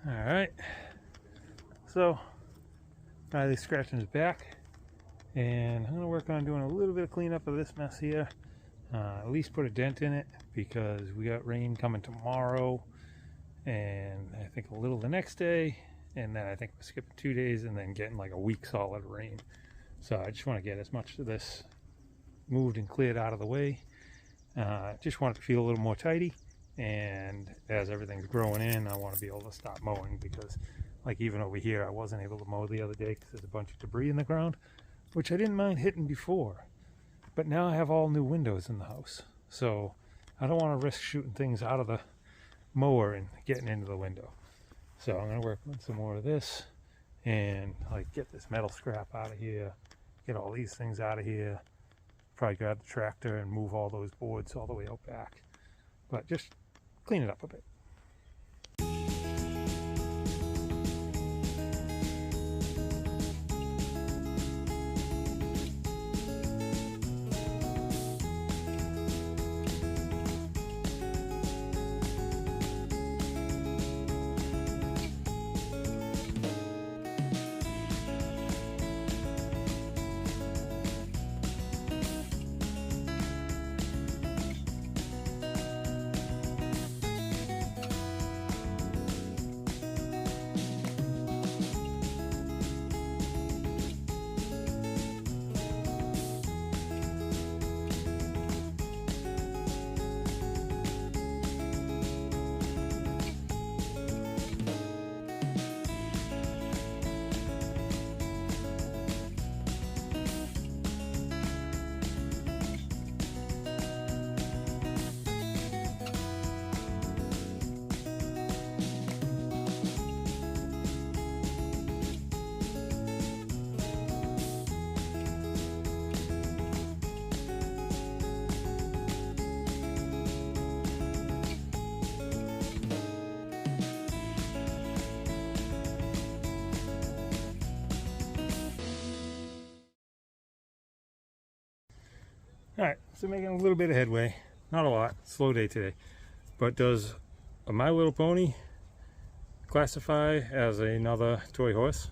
Alright, so Riley's scratching his back, and I'm going to work on doing a little bit of cleanup of this mess here. At least put a dent in it, because we got rain coming tomorrow, and I think a little the next day, and then I think we're skipping 2 days and then getting like a week solid rain. So I just want to get as much of this moved and cleared out of the way. Just want it to feel a little more tidy, and as everything's growing in, I want to be able to stop mowing, because like even over here I wasn't able to mow the other day because there's a bunch of debris in the ground, which I didn't mind hitting before, but now I have all new windows in the house, so I don't want to risk shooting things out of the mower and getting into the window. So I'm going to work on some more of this and like get this metal scrap out of here, get all these things out of here, probably grab the tractor and move all those boards all the way out back, but just clean it up a bit. Alright, so making a little bit of headway. Not a lot. Slow day today. But does a My Little Pony classify as another toy horse?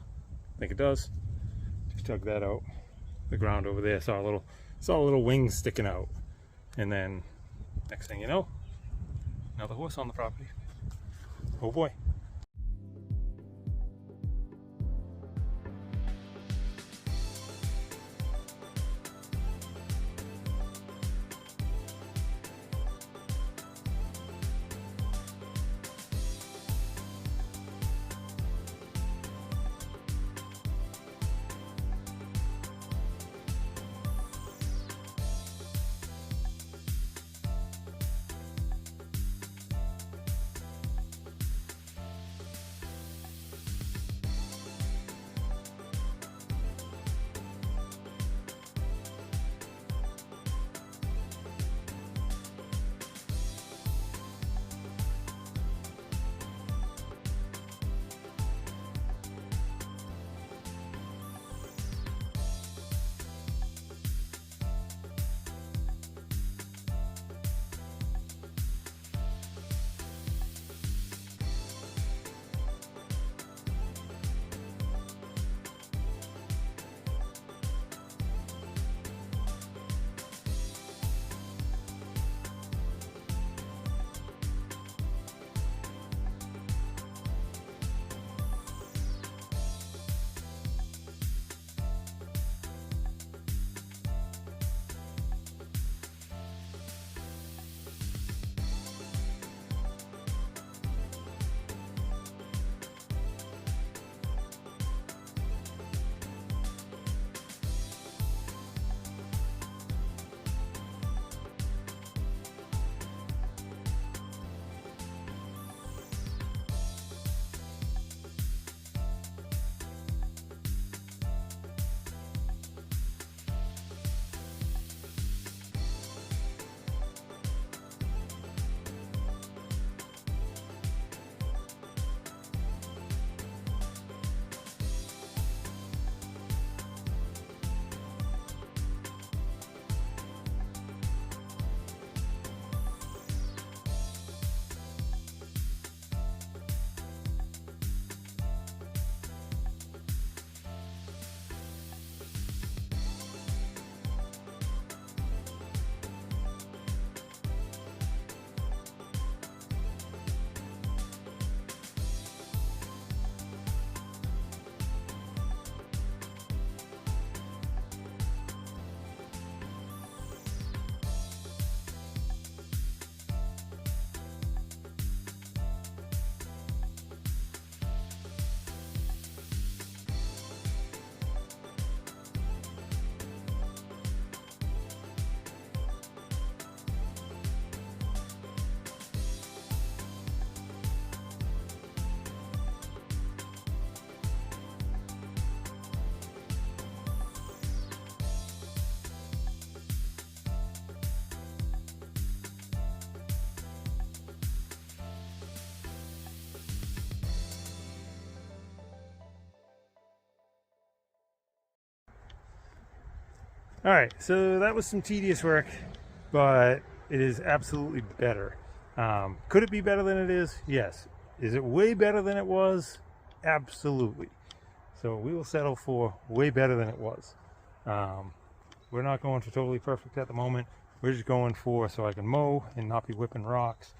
I think it does. Just dug that out. The ground over there saw a little wings sticking out. And then next thing you know, another horse on the property. Oh boy. All right, so that was some tedious work, but it is absolutely better. Could it be better than it is? Yes. Is it way better than it was? Absolutely. So we will settle for way better than it was. We're not going for totally perfect at the moment. We're just going for so I can mow and not be whipping rocks,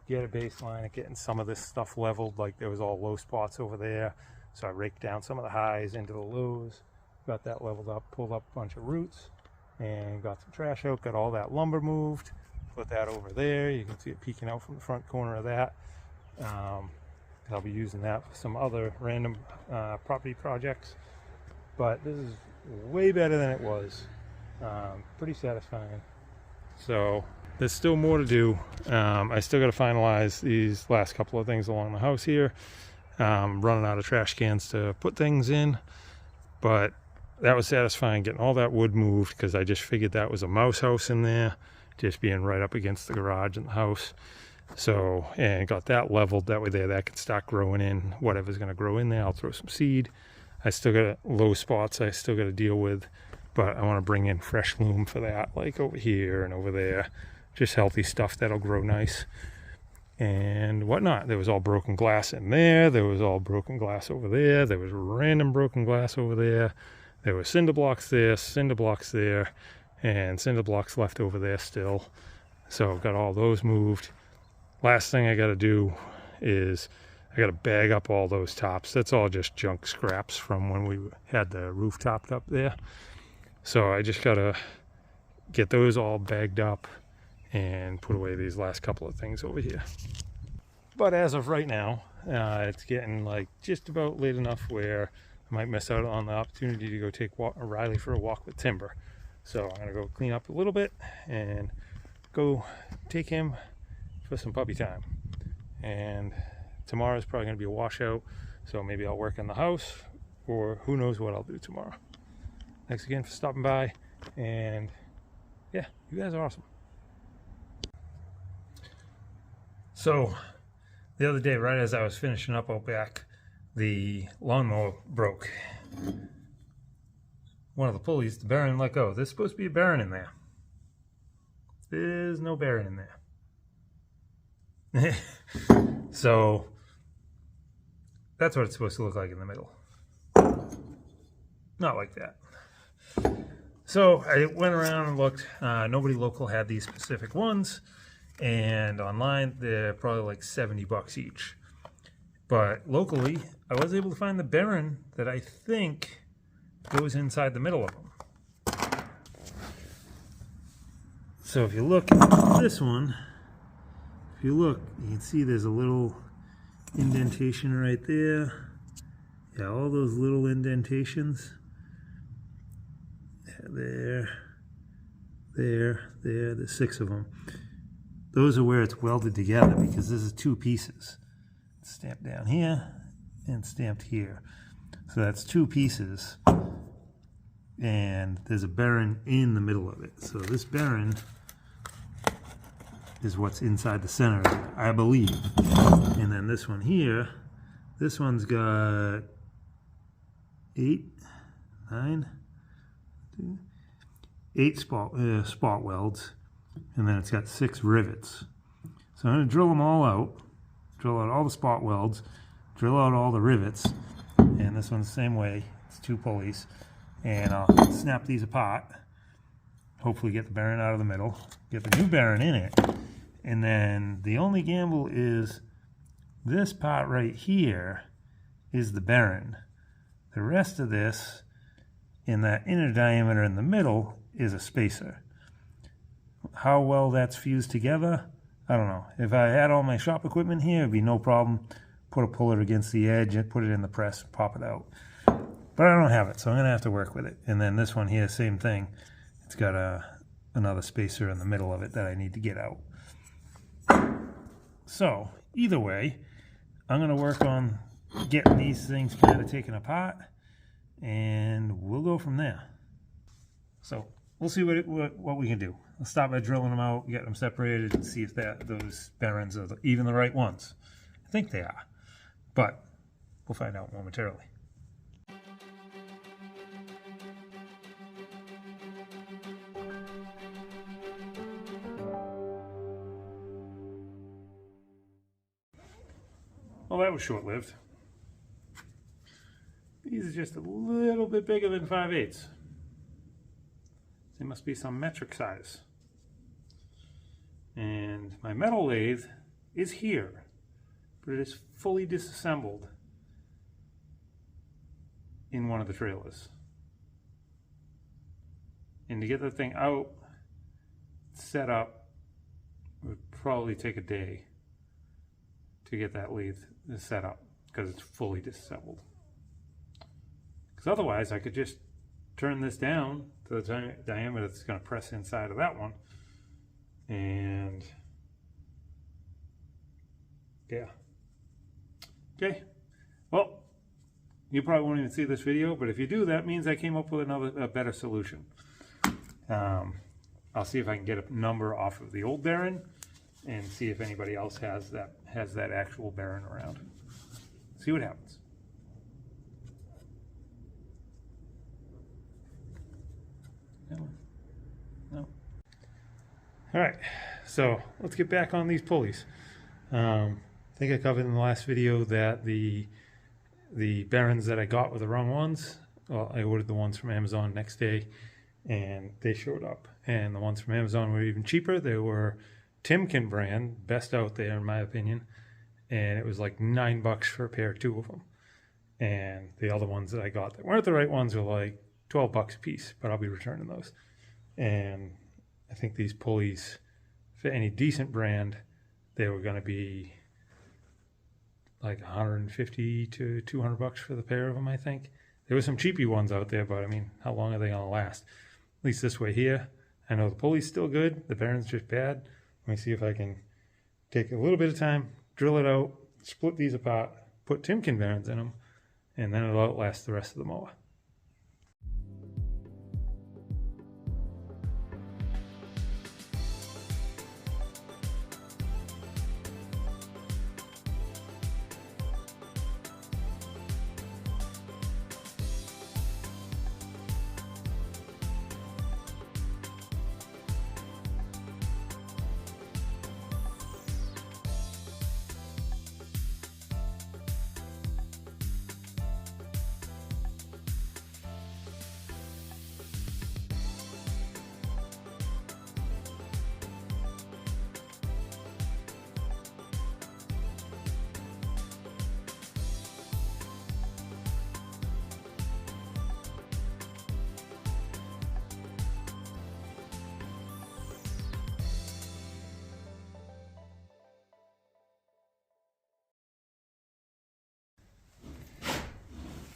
get a baseline and getting some of this stuff leveled. Like there was all low spots over there. So I raked down some of the highs into the lows, got that leveled up, pulled up a bunch of roots and got some trash out, got all that lumber moved, put that over there. You can see it peeking out from the front corner of that. I'll be using that for some other random property projects, but this is way better than it was. Pretty satisfying. So there's still more to do. I still got to finalize these last couple of things along the house here. Running out of trash cans to put things in, but that was satisfying getting all that wood moved because I just figured that was a mouse house in there, just being right up against the garage and the house. So, and got that leveled that way there, that can start growing in whatever's going to grow in there. I'll throw some seed. I still got low spots I still got to deal with, but I want to bring in fresh loom for that, like over here and over there, just healthy stuff that'll grow nice and whatnot. There was all broken glass in there. There was all broken glass over there. There was random broken glass over there. There were cinder blocks there, and cinder blocks left over there still. So I've got all those moved. Last thing I got to do is I got to bag up all those tops. That's all just junk scraps from when we had the roof topped up there. So I just got to get those all bagged up and put away these last couple of things over here. But as of right now, it's getting like just about late enough where I might miss out on the opportunity to go take Riley for a walk with Timber. So I'm gonna go clean up a little bit and go take him for some puppy time. And tomorrow's probably gonna be a washout, so maybe I'll work in the house, or who knows what I'll do tomorrow. Thanks again for stopping by, and yeah, you guys are awesome. So the other day, right as I was finishing up out back, the lawnmower broke. One of the pulleys, the bearing let go. There's supposed to be a bearing in there. There's no bearing in there. So that's what it's supposed to look like in the middle. Not like that. So I went around and looked. Nobody local had these specific ones. And online, they're probably like $70 each. But locally, I was able to find the bearing that I think goes inside the middle of them. So if you look at this one, if you look, you can see there's a little indentation right there. Yeah, all those little indentations. There, there's 6 of them. Those are where it's welded together because this is 2 pieces. It's stamped down here and stamped here. So that's 2 pieces. And there's a bearing in the middle of it. So this bearing is what's inside the center of it, I believe. And then this one here, this one's got 8 spot welds. And then it's got 6 rivets. So I'm going to drill them all out, drill out all the spot welds, drill out all the rivets, and this one's the same way. It's 2 pulleys, and I'll snap these apart, hopefully get the bearing out of the middle, get the new bearing in it, and then the only gamble is this part right here is the bearing. The rest of this, in that inner diameter in the middle, is a spacer. How well that's fused together, I don't know. If I had all my shop equipment here, it'd be no problem. Put a puller against the edge and put it in the press, pop it out. But I don't have it, so I'm gonna have to work with it. And then this one here, same thing. It's got another spacer in the middle of it that I need to get out. So either way, I'm gonna work on getting these things kind of taken apart, and we'll go from there. So we'll see what we can do. I'll start by drilling them out, get them separated, and see if those bearings are even the right ones. I think they are, but we'll find out momentarily. Well, that was short-lived. These are just a little bit bigger than 5/8. They must be some metric size. And my metal lathe is here, but it is fully disassembled in one of the trailers. And to get the thing out, set up, would probably take a day to get that lathe set up because it's fully disassembled. Because otherwise I could just turn this down to the diameter that's going to press inside of that one, and yeah. Okay, well, you probably won't even see this video, but if you do, that means I came up with a better solution. I'll see if I can get a number off of the old bearing and see if anybody else has that actual bearing around. See what happens. No. All right, so let's get back on these pulleys. I think I covered in the last video that the bearings that I got were the wrong ones. Well, I ordered the ones from Amazon next day, and they showed up. And the ones from Amazon were even cheaper. They were Timken brand, best out there in my opinion, and it was like $9 for a pair, 2 of them. And the other ones that I got that weren't the right ones were like $12 a piece, but I'll be returning those. And I think these pulleys, for any decent brand, they were going to be like $150 to $200 for the pair of them, I think. There were some cheapy ones out there, but I mean, how long are they going to last? At least this way here. I know the pulley's still good, the bearing's just bad. Let me see if I can take a little bit of time, drill it out, split these apart, put Timken bearings in them, and then it'll outlast the rest of the mower.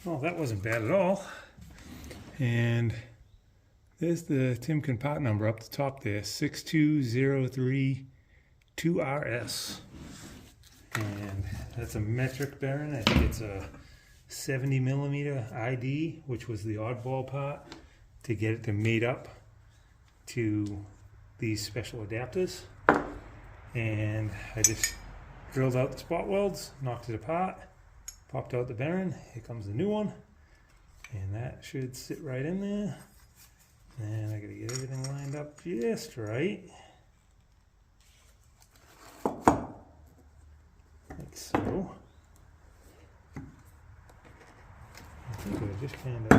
Well, that wasn't bad at all. And there's the Timken part number up the top there, 62032RS. And that's a metric bearing. I think it's a 70 millimeter ID, which was the oddball part to get it to mate up to these special adapters. And I just drilled out the spot welds, knocked it apart, popped out the bearing. Here comes the new one, and that should sit right in there. And I gotta get everything lined up just right, like so. I think I just kind of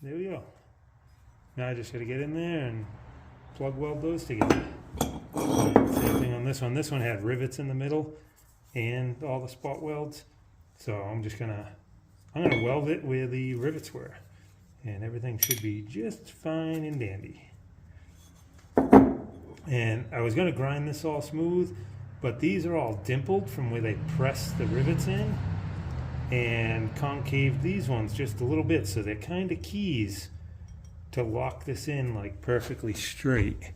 there we go. Now I just got to get in there and plug weld those together. Same thing on this one. This one had rivets in the middle and all the spot welds. So I'm gonna weld it where the rivets were, and everything should be just fine and dandy. And I was gonna grind this all smooth, but these are all dimpled from where they pressed the rivets in, and concave these ones just a little bit, so they're kind of keys to lock this in like perfectly straight.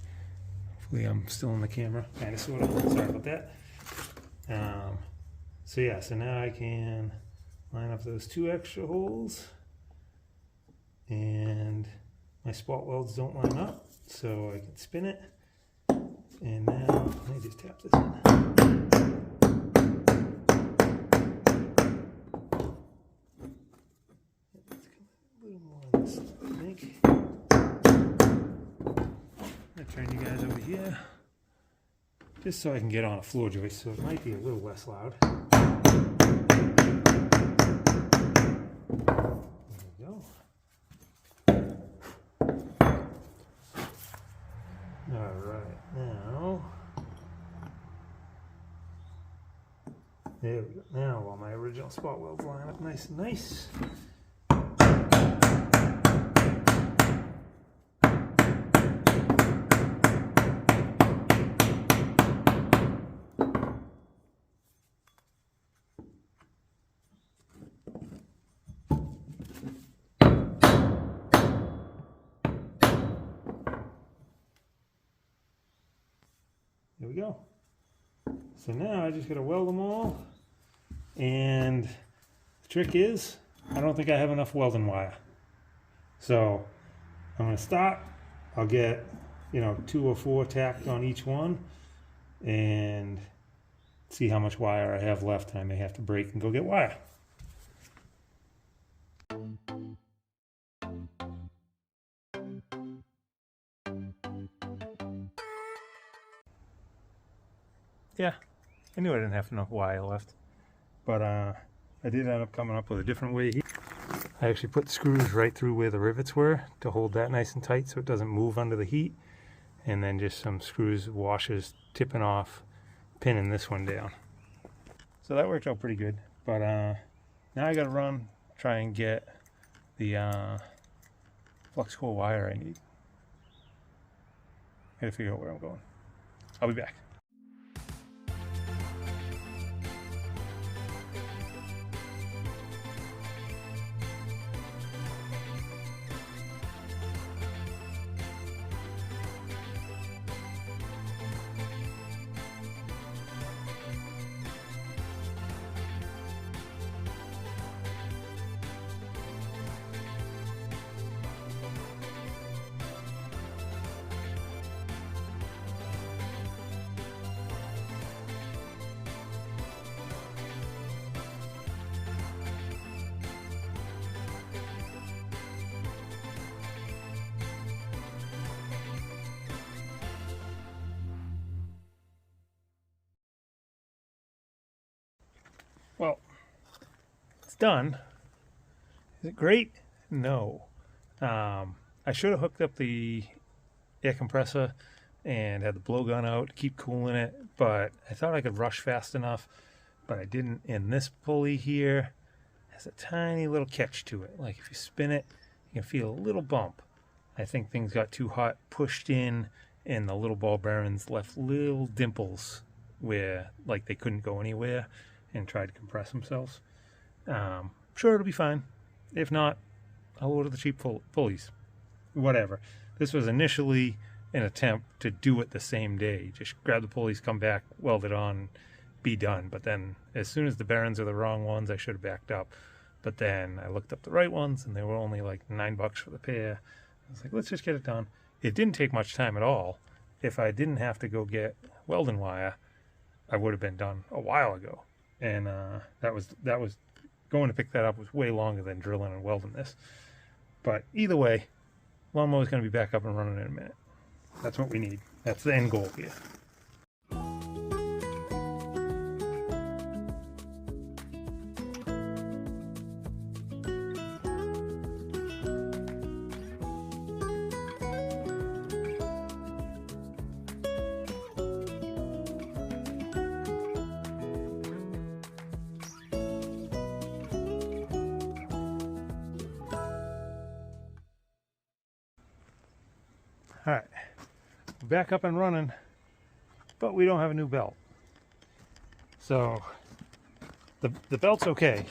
Hopefully I'm still in the camera, kind of, sort of. Sorry about that. So yeah, so now I can line up those 2 extra holes, and my spot welds don't line up, so I can spin it. And now, let me just tap this in. A little more on this side, I think. I'm going to turn you guys over here, just so I can get on a floor joist, so it might be a little less loud. There we go. Now while my original spot welds line up nice and nice. There we go. So now I just got to weld them all, and the trick is I don't think I have enough welding wire. So I'm going to stop. I'll get 2 or 4 tacked on each one and see how much wire I have left, and I may have to break and go get wire. Yeah, I knew I didn't have enough wire left, but I did end up coming up with a different way here. I actually put screws right through where the rivets were to hold that nice and tight so it doesn't move under the heat, and then just some screws, washers tipping off, pinning this one down. So that worked out pretty good, but now I gotta run, try and get the flux core wire I need. Gotta figure out where I'm going. I'll be back. Well, it's done. Is it great? No. I should have hooked up the air compressor and had the blowgun out to keep cooling it, but I thought I could rush fast enough, but I didn't. And this pulley here has a tiny little catch to it. Like if you spin it, you can feel a little bump. I think things got too hot, pushed in, and the little ball bearings left little dimples where like they couldn't go anywhere, and tried to compress themselves. Sure, it'll be fine. If not, I'll order the cheap pulleys. Whatever. This was initially an attempt to do it the same day. Just grab the pulleys, come back, weld it on, be done. But then as soon as the bearings are the wrong ones, I should have backed up. But then I looked up the right ones, and they were only like $9 for the pair. I was like, let's just get it done. It didn't take much time at all. If I didn't have to go get welding wire, I would have been done a while ago. And that was going to pick that up was way longer than drilling and welding this. But either way, lawnmower is going to be back up and running in a minute. That's what we need. That's the end goal here. All right, we're back up and running, but we don't have a new belt. So the belt's okay.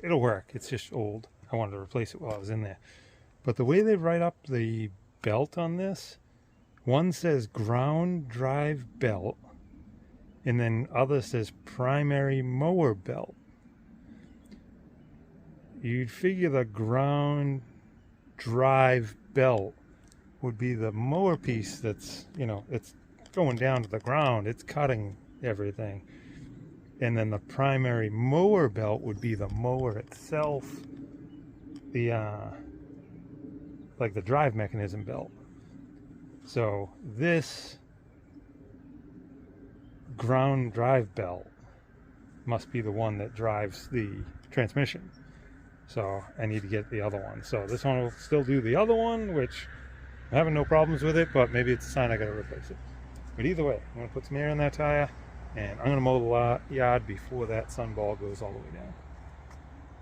It'll work. It's just old. I wanted to replace it while I was in there. But the way they write up the belt on this, one says ground drive belt, and then other says primary mower belt. You'd figure the ground drive belt would be the mower piece that's, you know, it's going down to the ground, it's cutting everything. And then the primary mower belt would be the mower itself, the like the drive mechanism belt. So this ground drive belt must be the one that drives the transmission. So I need to get the other one. So this one will still do the other one, which I'm having no problems with it, but maybe it's a sign I gotta replace it. But either way, I'm gonna put some air in that tire, and I'm gonna mow the yard before that sunball goes all the way down.